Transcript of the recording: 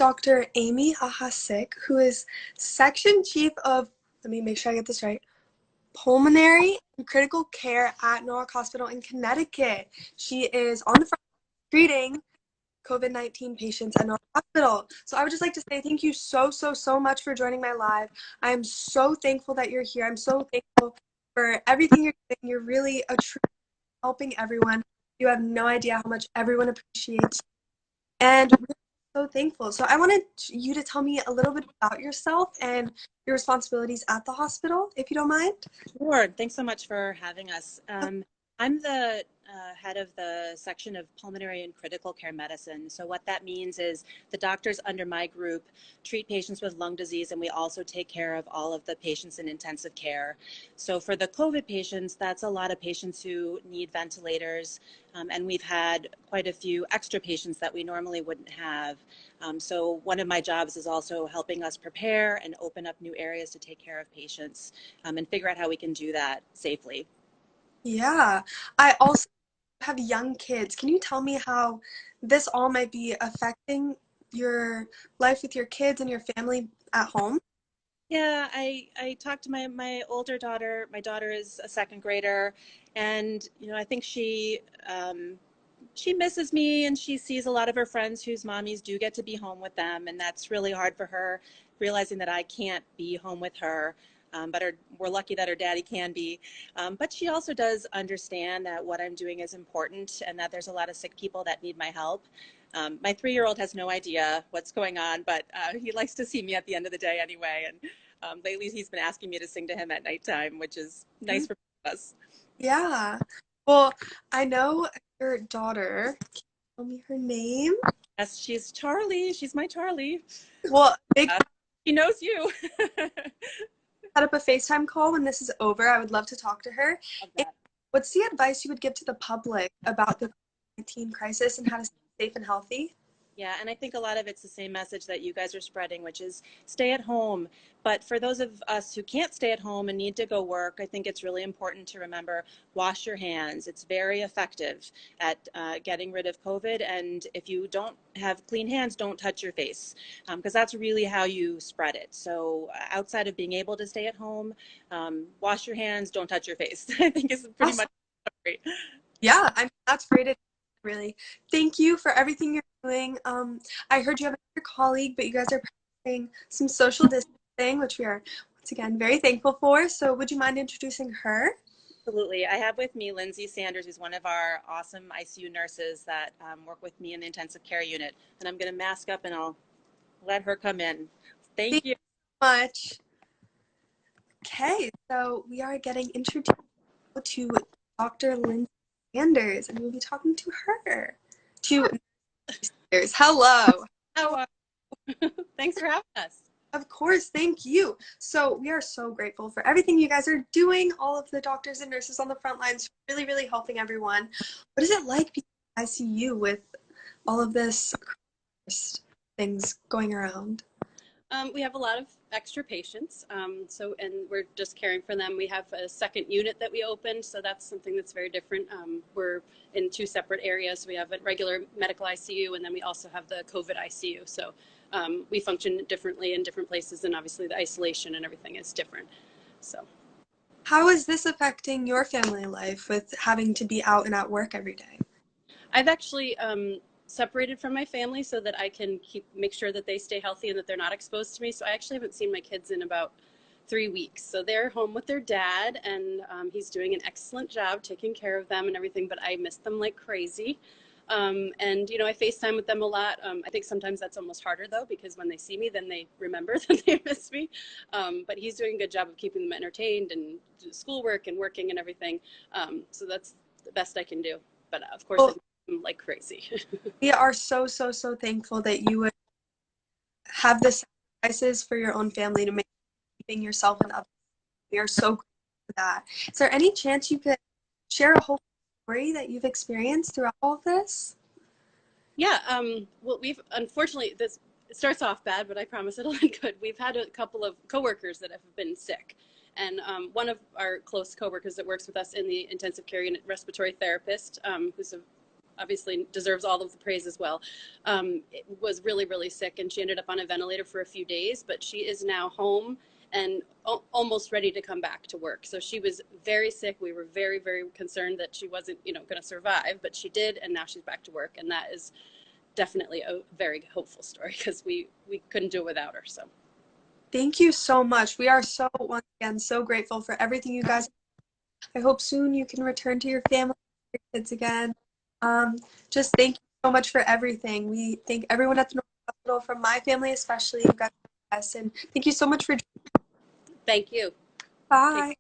Dr. Amy Ahasik, who is Section Chief of, let me make sure I get this right, Pulmonary and Critical Care at Norwalk Hospital in Connecticut. She is on the front treating COVID-19 patients at Norwalk Hospital. So I would just like to say thank you so much for joining my live. I am so thankful that you're here. I'm so thankful for everything you're doing. You're really a true helping everyone. You have no idea how much everyone appreciates you. And we're so thankful. So I wanted you to tell me a little bit about yourself and your responsibilities at the hospital, if you don't mind. Sure. Thanks so much for having us. I'm the head of the section of pulmonary and critical care medicine. So what that means is the doctors under my group treat patients with lung disease, and we also take care of all of the patients in intensive care. So for the COVID patients, that's a lot of patients who need ventilators, and we've had quite a few extra patients that we normally wouldn't have. So one of my jobs is also helping us prepare and open up new areas to take care of patients, and figure out how we can do that safely. Yeah, I also have young kids. Can you tell me how this all might be affecting your life with your kids and your family at home? Yeah, I talked to my older daughter. My daughter is a second grader, and I think she misses me, and she sees a lot of her friends whose mommies do get to be home with them, and that's really hard for her, realizing that I can't be home with her. But we're lucky that her daddy can be. But she also does understand that what I'm doing is important, and that there's a lot of sick people that need my help. My 3-year-old has no idea what's going on, but he likes to see me at the end of the day anyway. And lately he's been asking me to sing to him at nighttime, which is nice for us. Yeah. Well, I know your daughter. Can you tell me her name? Yes, she's Charlie. She's my Charlie. Well, big She knows you. set up a FaceTime call when this is over. I would love to talk to her. Love And that. what's the advice you would give to the public about the COVID-19 crisis and how to stay safe and healthy? Yeah, and I think a lot of it's the same message that you guys are spreading, which is stay at home. But for those of us who can't stay at home and need to go work, I think it's really important to remember wash your hands. It's very effective at getting rid of COVID. And if you don't have clean hands, don't touch your face, because that's really how you spread it. So outside of being able to stay at home, wash your hands, don't touch your face. I think is pretty Awesome. much great. Yeah, I mean, that's great advice, really. Thank you for everything you're doing. I heard you have another colleague, but you guys are practicing some social distancing, which we are once again very thankful for. So would you mind introducing her? Absolutely. I have with me Lindsay Sanders, who's one of our awesome ICU nurses that work with me in the intensive care unit. And I'm going to mask up and I'll let her come in. Thank Thank you. you so much. Okay, so we are getting introduced to Dr. Lindsay Sanders, and we'll be talking to her. To Sanders. Hello. How How Thanks for having us. Of course, thank you. So we are so grateful for everything you guys are doing, all of the doctors and nurses on the front lines, really helping everyone. What is it like being in ICU with all of this things going around? We have a lot of extra patients, and we're just caring for them. We have a second unit that we opened, so that's something that's very different. We're in two separate areas. We have a regular medical ICU, and then we also have the COVID ICU. So we function differently in different places, and obviously the isolation and everything is different. So. How is this affecting your family life with having to be out and at work every day? I've actually separated from my family so that I can make sure that they stay healthy and that they're not exposed to me. So I actually haven't seen my kids in about 3 weeks. So they're home with their dad, and he's doing an excellent job taking care of them and everything. But I miss them like crazy. And I FaceTime with them a lot. I think sometimes that's almost harder though, because when they see me, then they remember that they miss me. But he's doing a good job of keeping them entertained and schoolwork and working and everything. So that's the best I can do. But of course, Well, I'm like crazy. we are so thankful that you would have the sacrifices for your own family to make keeping yourself and others. We are so grateful for that. Is there any chance you could share a whole story that you've experienced throughout all of this? Yeah. Well, we've unfortunately this it starts off bad, but I promise it'll end good. We've had a couple of coworkers that have been sick, and one of our close coworkers that works with us in the intensive care unit, respiratory therapist, who's obviously deserves all of the praise as well, was really, really sick, and she ended up on a ventilator for a few days, but she is now home and almost ready to come back to work. So she was very sick. We were very, very concerned that she wasn't, going to survive, but she did, and now she's back to work, and that is definitely a very hopeful story because we couldn't do it without her. So thank you so much. We are so, once again, so grateful for everything you guys. I hope soon you can return to your family, your kids again. Just thank you so much for everything. We thank everyone at the North Hospital, from my family especially. You guys are the best, and thank you so much for. thank you. Bye.